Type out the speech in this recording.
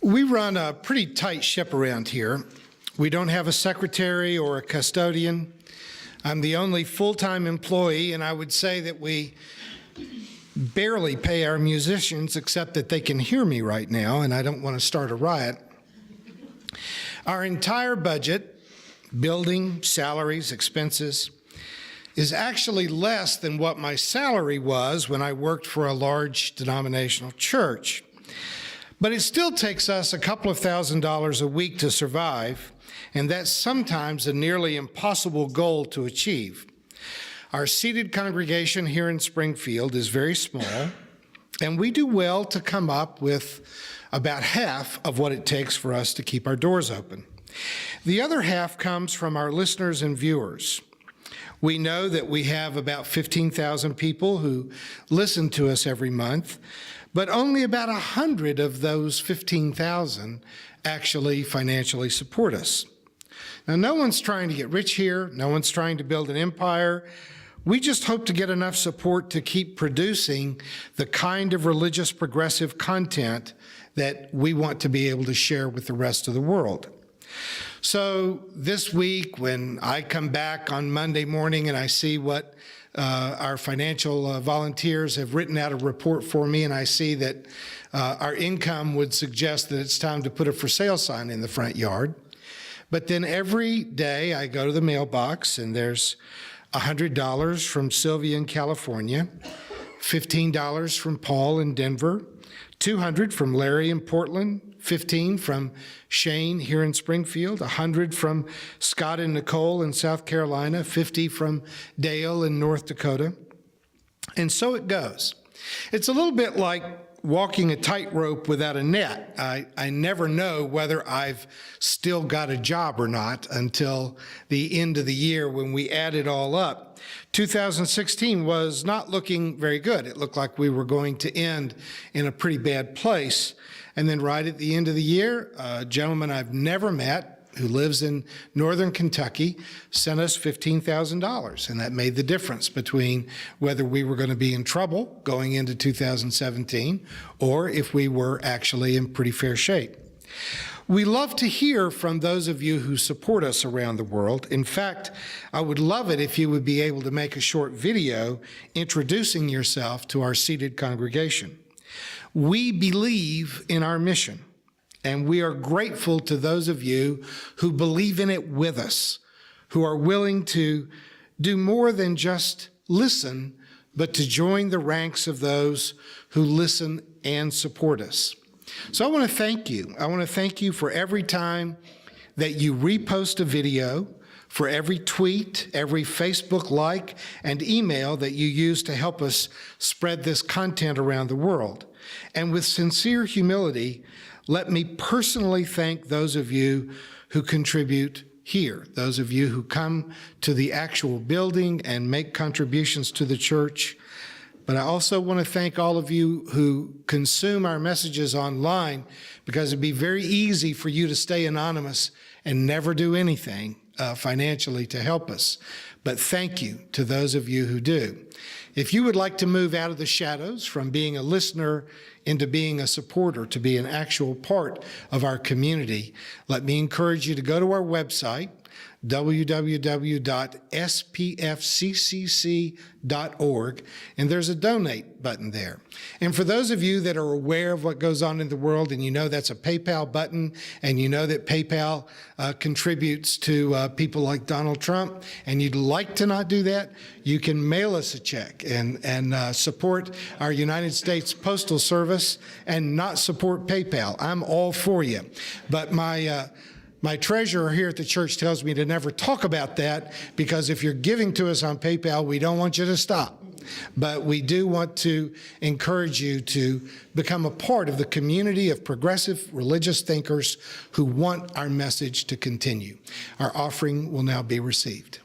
We run a pretty tight ship around here. We don't have a secretary or a custodian. I'm the only full-time employee, and I would say that we barely pay our musicians, except that they can hear me right now, and I don't want to start a riot. Our entire budget, building, salaries, expenses, is actually less than what my salary was when I worked for a large denominational church. But it still takes us a couple of $1,000s a week to survive, and that's sometimes a nearly impossible goal to achieve. Our seated congregation here in Springfield is very small, and we do well to come up with about half of what it takes for us to keep our doors open. The other half comes from our listeners and viewers. We know that we have about 15,000 people who listen to us every month, but only about 100 of those 15,000 actually financially support us. Now, no one's trying to get rich here. No one's trying to build an empire. We just hope to get enough support to keep producing the kind of religious progressive content that we want to be able to share with the rest of the world. So this week, when I come back on Monday morning and I see what our financial volunteers have written out a report for me, and I see that our income would suggest that it's time to put a for sale sign in the front yard. But then every day I go to the mailbox and there's $100 from Sylvia in California, $15 from Paul in Denver, $200 from Larry in Portland, $15 from Shane here in Springfield, $100 from Scott and Nicole in South Carolina, $50 from Dale in North Dakota. And so it goes. It's a little bit like walking a tightrope without a net. I never know whether I've still got a job or not until the end of the year when we add it all up. 2016 was not looking very good. It looked like we were going to end in a pretty bad place. And then right at the end of the year, a gentleman I've never met who lives in northern Kentucky sent us $15,000. And that made the difference between whether we were going to be in trouble going into 2017 or if we were actually in pretty fair shape. We love to hear from those of you who support us around the world. In fact, I would love it if you would be able to make a short video introducing yourself to our seated congregation. We believe in our mission, and we are grateful to those of you who believe in it with us, who are willing to do more than just listen, but to join the ranks of those who listen and support us. So I want to thank you. I want to thank you for every time that you repost a video, for every tweet, every Facebook like, and email that you use to help us spread this content around the world. And with sincere humility, let me personally thank those of you who contribute here, those of you who come to the actual building and make contributions to the church. But I also want to thank all of you who consume our messages online, because it'd be very easy for you to stay anonymous and never do anything financially to help us. But thank you to those of you who do. If you would like to move out of the shadows from being a listener into being a supporter, to be an actual part of our community, let me encourage you to go to our website, www.spfccc.org, and there's a donate button there. And for those of you that are aware of what goes on in the world, and you know that's a PayPal button, and you know that PayPal contributes to people like Donald Trump, and you'd like to not do that, you can mail us a check and support our United States Postal Service and not support PayPal. I'm all for you. But my treasurer here at the church tells me to never talk about that, because if you're giving to us on PayPal, we don't want you to stop. But we do want to encourage you to become a part of the community of progressive religious thinkers who want our message to continue. Our offering will now be received.